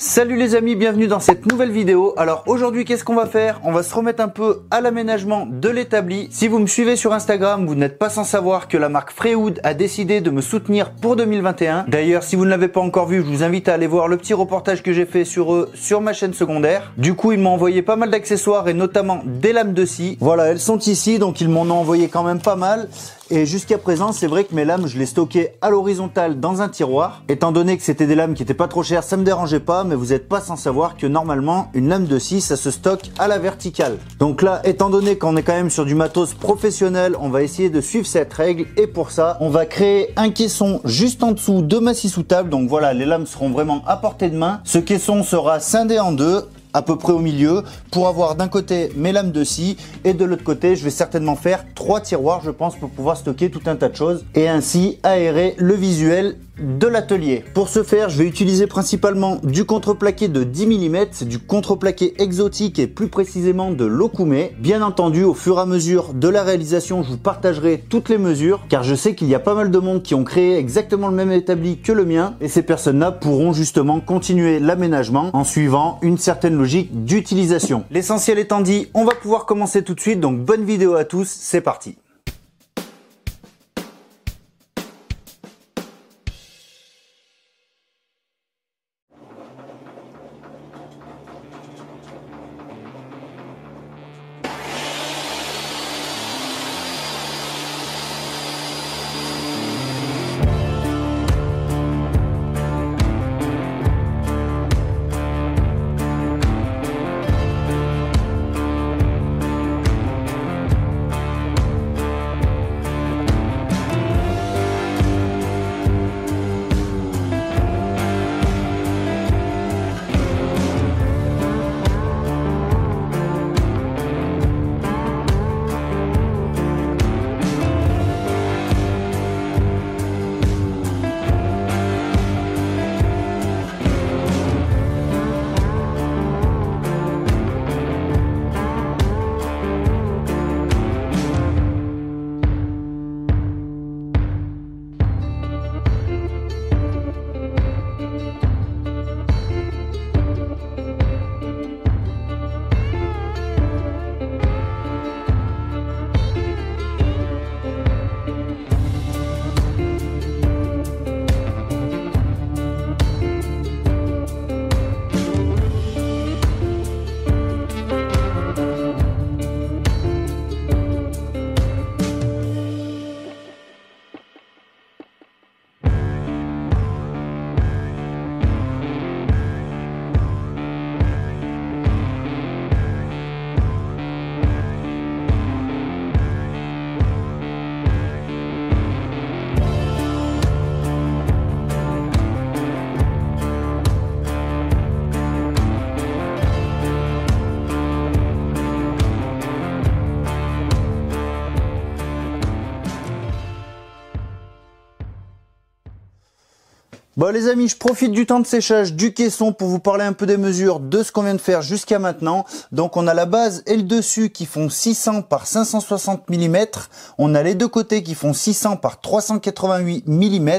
Salut les amis, bienvenue dans cette nouvelle vidéo. Alors aujourd'hui, qu'est-ce qu'on va faire? On va se remettre un peu à l'aménagement de l'établi. Si vous me suivez sur Instagram, vous n'êtes pas sans savoir que la marque Freewood a décidé de me soutenir pour 2021. D'ailleurs, si vous ne l'avez pas encore vu, je vous invite à aller voir le petit reportage que j'ai fait sur eux sur ma chaîne secondaire. Du coup, ils m'ont envoyé pas mal d'accessoires et notamment des lames de scie. Voilà, elles sont ici, donc ils m'en ont envoyé quand même pas mal. Et jusqu'à présent, c'est vrai que mes lames, je les stockais à l'horizontale dans un tiroir. Étant donné que c'était des lames qui étaient pas trop chères, ça me dérangeait pas, mais vous n'êtes pas sans savoir que normalement, une lame de scie, ça se stocke à la verticale. Donc là, étant donné qu'on est quand même sur du matos professionnel, on va essayer de suivre cette règle. Et pour ça, on va créer un caisson juste en dessous de ma scie sous table. Donc voilà, les lames seront vraiment à portée de main. Ce caisson sera scindé en deux, à peu près au milieu, pour avoir d'un côté mes lames de scie et de l'autre côté je vais certainement faire 3 tiroirs je pense pour pouvoir stocker tout un tas de choses et ainsi aérer le visuel de l'atelier. Pour ce faire, je vais utiliser principalement du contreplaqué de 10 mm, c'est du contreplaqué exotique et plus précisément de l'Okoume. Bien entendu, au fur et à mesure de la réalisation, je vous partagerai toutes les mesures car je sais qu'il y a pas mal de monde qui ont créé exactement le même établi que le mien et ces personnes-là pourront justement continuer l'aménagement en suivant une certaine logique d'utilisation. L'essentiel étant dit, on va pouvoir commencer tout de suite, donc bonne vidéo à tous, c'est parti. Bon les amis, je profite du temps de séchage du caisson pour vous parler un peu des mesures de ce qu'on vient de faire jusqu'à maintenant. Donc on a la base et le dessus qui font 600 par 560 mm. On a les deux côtés qui font 600 par 388 mm.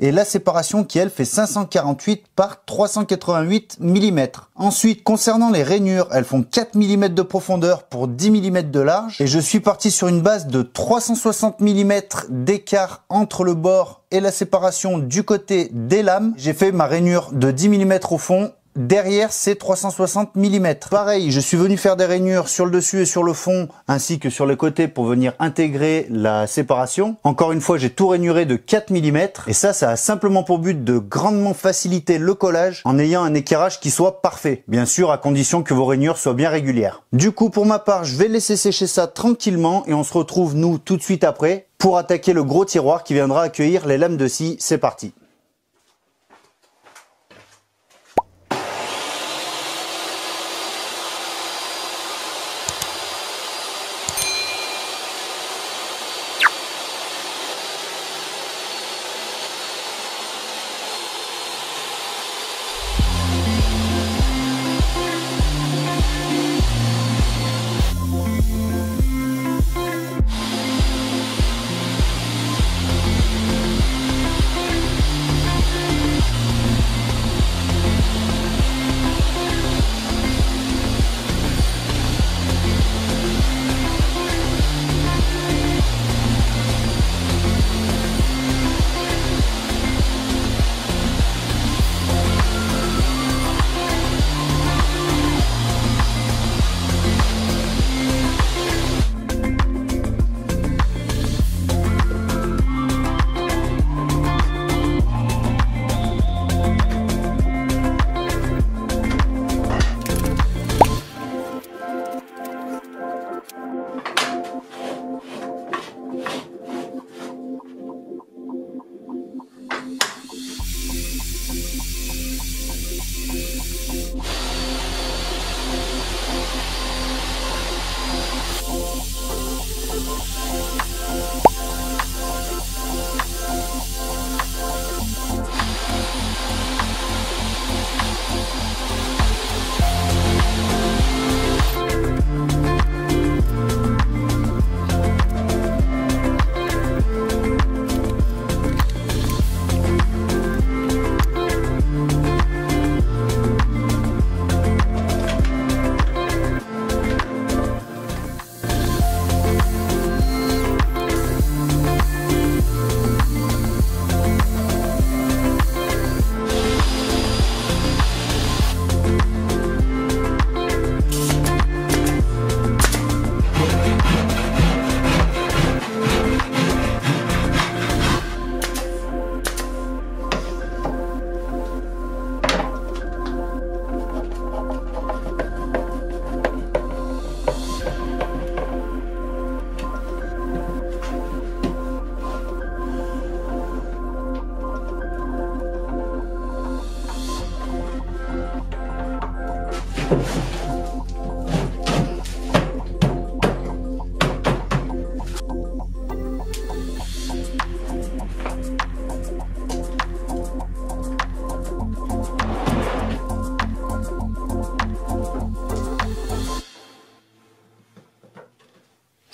Et la séparation qui elle fait 548 par 388 mm. Ensuite, concernant les rainures, elles font 4 mm de profondeur pour 10 mm de large. Et je suis parti sur une base de 360 mm d'écart entre le bord et la séparation du côté des lames. J'ai fait ma rainure de 10 mm au fond. Derrière, c'est 360 mm. Pareil, je suis venu faire des rainures sur le dessus et sur le fond, ainsi que sur les côtés pour venir intégrer la séparation. Encore une fois, j'ai tout rainuré de 4 mm. Et ça a simplement pour but de grandement faciliter le collage en ayant un équerrage qui soit parfait. Bien sûr, à condition que vos rainures soient bien régulières. Du coup, pour ma part, je vais laisser sécher ça tranquillement et on se retrouve, nous, tout de suite après, pour attaquer le gros tiroir qui viendra accueillir les lames de scie. C'est parti.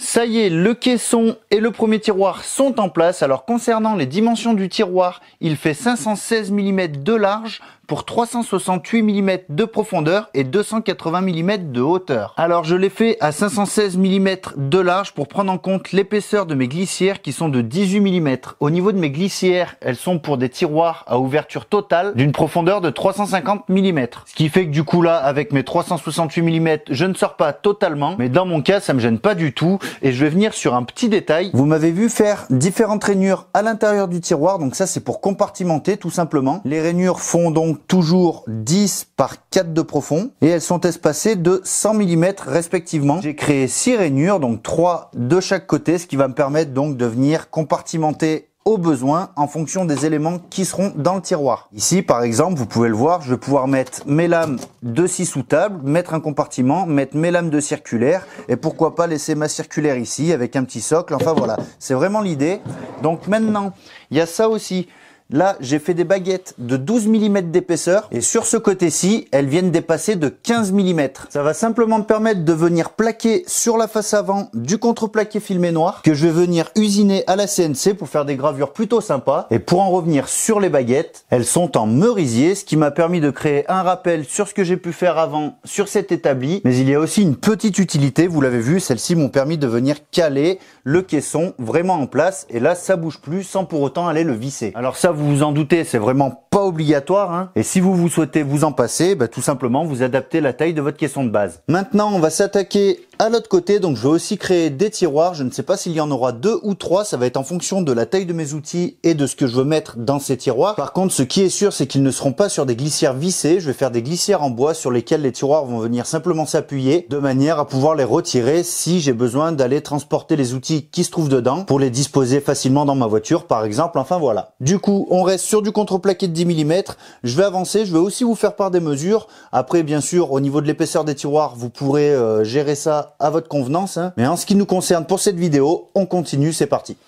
Ça y est, le caisson et le premier tiroir sont en place. Alors concernant les dimensions du tiroir, il fait 516 mm de large pour 368 mm de profondeur et 280 mm de hauteur. Alors je l'ai fait à 516 mm de large pour prendre en compte l'épaisseur de mes glissières qui sont de 18 mm. Au niveau de mes glissières, elles sont pour des tiroirs à ouverture totale d'une profondeur de 350 mm. Ce qui fait que du coup là, avec mes 368 mm, je ne sors pas totalement, mais dans mon cas, ça me gêne pas du tout. Et je vais venir sur un petit détail. Vous m'avez vu faire différentes rainures à l'intérieur du tiroir, donc ça c'est pour compartimenter tout simplement. Les rainures font donc toujours 10 par 4 de profond et elles sont espacées de 100 mm respectivement. J'ai créé 6 rainures, donc 3 de chaque côté, ce qui va me permettre donc de venir compartimenter au besoin en fonction des éléments qui seront dans le tiroir. Ici par exemple, vous pouvez le voir, je vais pouvoir mettre mes lames de scie sous table, mettre un compartiment, mettre mes lames de circulaire et pourquoi pas laisser ma circulaire ici avec un petit socle. Enfin voilà, c'est vraiment l'idée. Donc maintenant, il y a ça aussi. Là, j'ai fait des baguettes de 12 mm d'épaisseur et sur ce côté-ci, elles viennent dépasser de 15 mm. Ça va simplement me permettre de venir plaquer sur la face avant du contreplaqué filmé noir que je vais venir usiner à la CNC pour faire des gravures plutôt sympas. Et pour en revenir sur les baguettes, elles sont en merisier, ce qui m'a permis de créer un rappel sur ce que j'ai pu faire avant sur cet établi. Mais il y a aussi une petite utilité, vous l'avez vu, celles-ci m'ont permis de venir caler le caisson vraiment en place et là, ça bouge plus sans pour autant aller le visser. Alors ça, vous vous en doutez, c'est vraiment pas obligatoire, hein. Et si vous souhaitez vous en passer, tout simplement vous adaptez la taille de votre caisson de base. Maintenant, on va s'attaquer à l'autre côté, donc je vais aussi créer des tiroirs. Je ne sais pas s'il y en aura 2 ou 3, ça va être en fonction de la taille de mes outils et de ce que je veux mettre dans ces tiroirs. Par contre, ce qui est sûr, c'est qu'ils ne seront pas sur des glissières vissées. Je vais faire des glissières en bois sur lesquelles les tiroirs vont venir simplement s'appuyer de manière à pouvoir les retirer si j'ai besoin d'aller transporter les outils qui se trouvent dedans pour les disposer facilement dans ma voiture, par exemple. Enfin voilà. Du coup, on reste sur du contreplaqué de 10 mm. Je vais avancer, je vais aussi vous faire part des mesures. Après, bien sûr, au niveau de l'épaisseur des tiroirs, vous pourrez gérer ça à votre convenance, hein. Mais en ce qui nous concerne pour cette vidéo, on continue, c'est parti.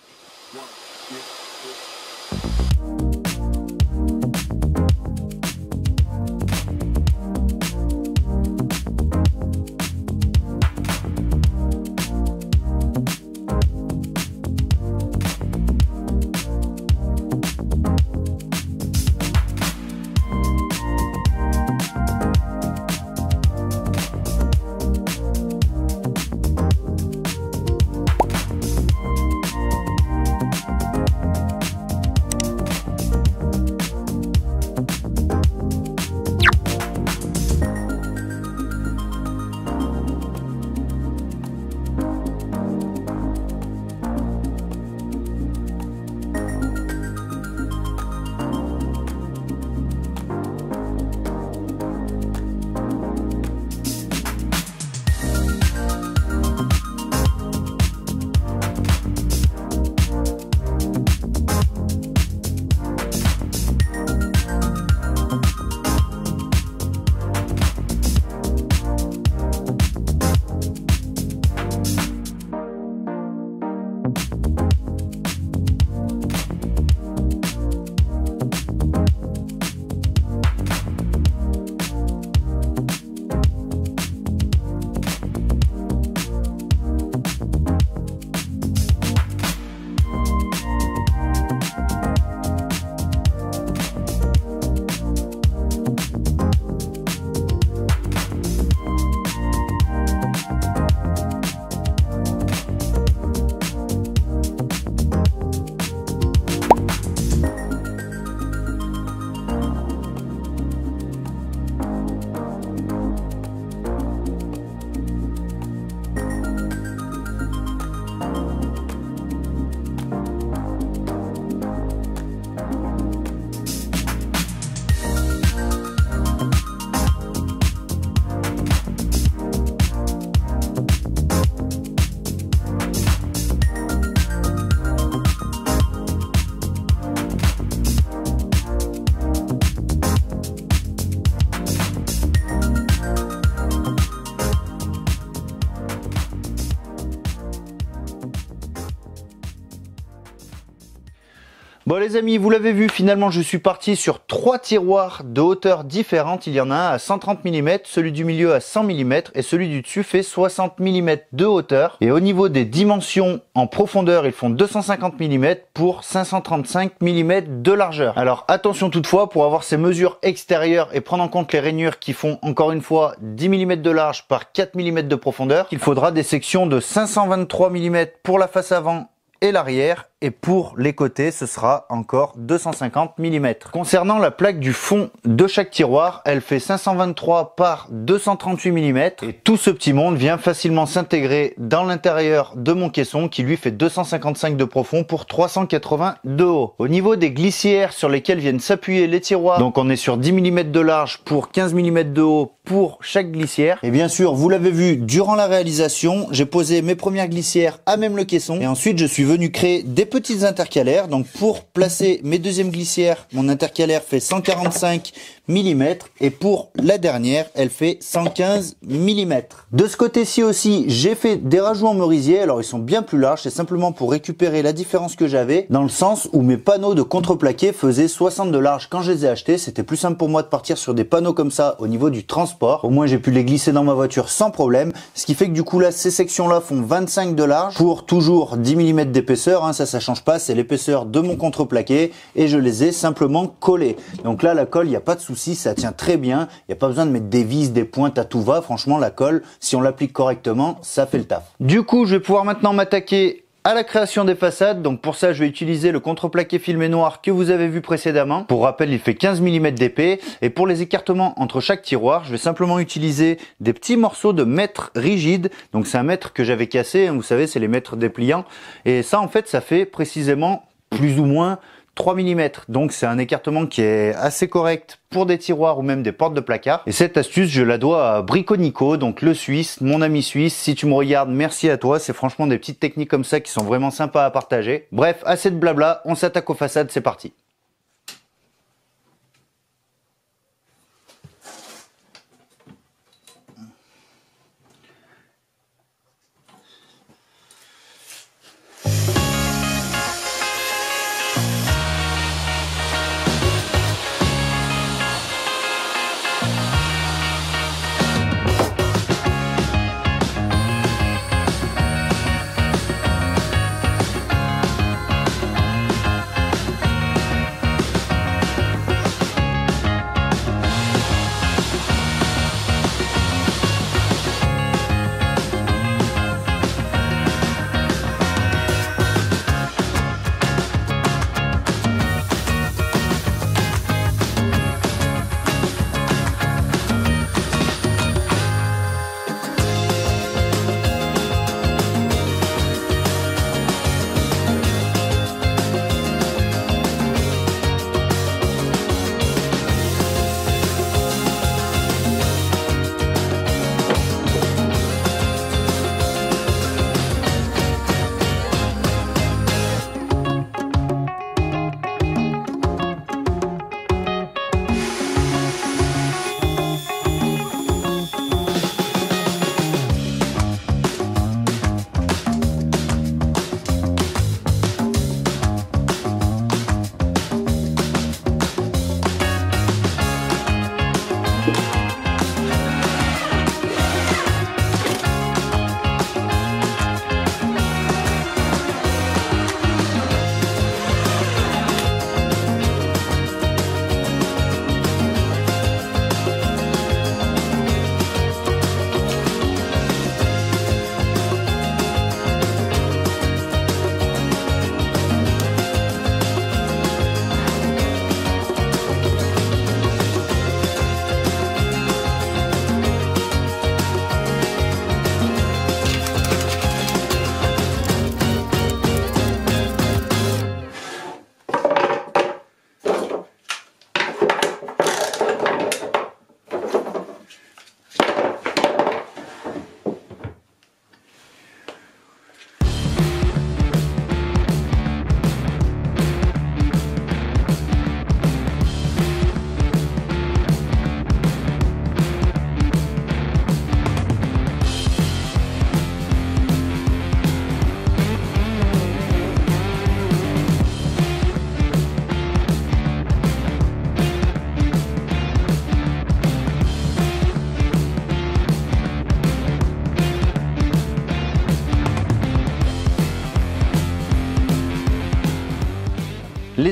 les amis, vous l'avez vu, finalement je suis parti sur 3 tiroirs de hauteur différentes. Il y en a un à 130 mm, celui du milieu à 100 mm et celui du dessus fait 60 mm de hauteur. Et au niveau des dimensions en profondeur, ils font 250 mm pour 535 mm de largeur. Alors attention toutefois, pour avoir ces mesures extérieures et prendre en compte les rainures qui font encore une fois 10 mm de large par 4 mm de profondeur, il faudra des sections de 523 mm pour la face avant et l'arrière, et pour les côtés ce sera encore 250 mm. Concernant la plaque du fond de chaque tiroir, elle fait 523 par 238 mm et tout ce petit monde vient facilement s'intégrer dans l'intérieur de mon caisson qui lui fait 255 de profond pour 380 de haut. Au niveau des glissières sur lesquelles viennent s'appuyer les tiroirs, donc on est sur 10 mm de large pour 15 mm de haut pour chaque glissière. Et bien sûr, vous l'avez vu durant la réalisation, j'ai posé mes premières glissières à même le caisson et ensuite je suis venu créer des petites intercalaires. Donc pour placer mes deuxièmes glissières, mon intercalaire fait 145 mm et pour la dernière, elle fait 115 mm. De ce côté-ci aussi, j'ai fait des rajouts en merisier. Alors ils sont bien plus larges, c'est simplement pour récupérer la différence que j'avais dans le sens où mes panneaux de contreplaqué faisaient 60 de large quand je les ai achetés. C'était plus simple pour moi de partir sur des panneaux comme ça au niveau du transport. Au moins j'ai pu les glisser dans ma voiture sans problème. Ce qui fait que du coup là, ces sections-là font 25 de large pour toujours 10 mm d'épaisseur. Ça change pas, c'est l'épaisseur de mon contreplaqué et je les ai simplement collés. Donc là, la colle, il n'y a pas de souci, ça tient très bien. Il n'y a pas besoin de mettre des vis, des pointes à tout va. Franchement, la colle, si on l'applique correctement, ça fait le taf. Du coup, je vais pouvoir maintenant m'attaquer à la création des façades. Donc pour ça, je vais utiliser le contreplaqué filmé noir que vous avez vu précédemment. Pour rappel, il fait 15 mm d'épais. Et pour les écartements entre chaque tiroir, je vais simplement utiliser des petits morceaux de mètre rigide. Donc c'est un mètre que j'avais cassé, hein, vous savez, c'est les mètres dépliants. Et ça, en fait, ça fait précisément plus ou moins 3 mm. Donc c'est un écartement qui est assez correct pour des tiroirs ou même des portes de placard. Et cette astuce, je la dois à Briconico, donc le Suisse, mon ami suisse. Si tu me regardes, merci à toi. C'est franchement des petites techniques comme ça qui sont vraiment sympas à partager. Bref, assez de blabla, on s'attaque aux façades, c'est parti.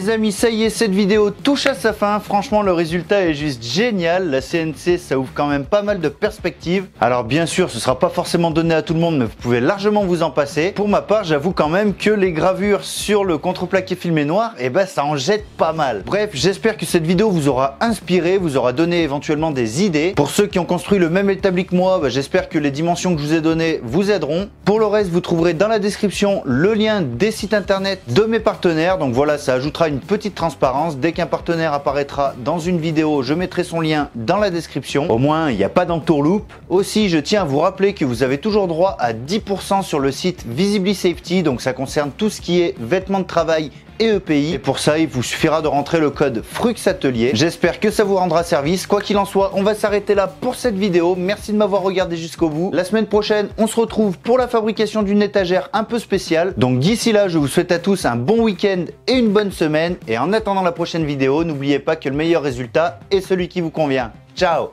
Les amis, ça y est, cette vidéo touche à sa fin. Franchement, le résultat est juste génial. La CNC, ça ouvre quand même pas mal de perspectives. Alors bien sûr, ce sera pas forcément donné à tout le monde, mais vous pouvez largement vous en passer. Pour ma part, j'avoue quand même que les gravures sur le contreplaqué filmé noir, ça en jette pas mal. Bref, j'espère que cette vidéo vous aura inspiré, vous aura donné éventuellement des idées. Pour ceux qui ont construit le même établi que moi, j'espère que les dimensions que je vous ai données vous aideront. Pour le reste, vous trouverez dans la description le lien des sites internet de mes partenaires. Donc voilà, ça ajoutera une petite transparence. Dès qu'un partenaire apparaîtra dans une vidéo, je mettrai son lien dans la description. Au moins, il n'y a pas d'entourloupe. Aussi, je tiens à vous rappeler que vous avez toujours droit à 10% sur le site Visibly Safety. Donc ça concerne tout ce qui est vêtements de travail et EPI. Et pour ça, il vous suffira de rentrer le code FRUXATELIER. J'espère que ça vous rendra service. Quoi qu'il en soit, on va s'arrêter là pour cette vidéo. Merci de m'avoir regardé jusqu'au bout. La semaine prochaine, on se retrouve pour la fabrication d'une étagère un peu spéciale. Donc d'ici là, je vous souhaite à tous un bon week-end et une bonne semaine. Et en attendant la prochaine vidéo, n'oubliez pas que le meilleur résultat est celui qui vous convient. Ciao!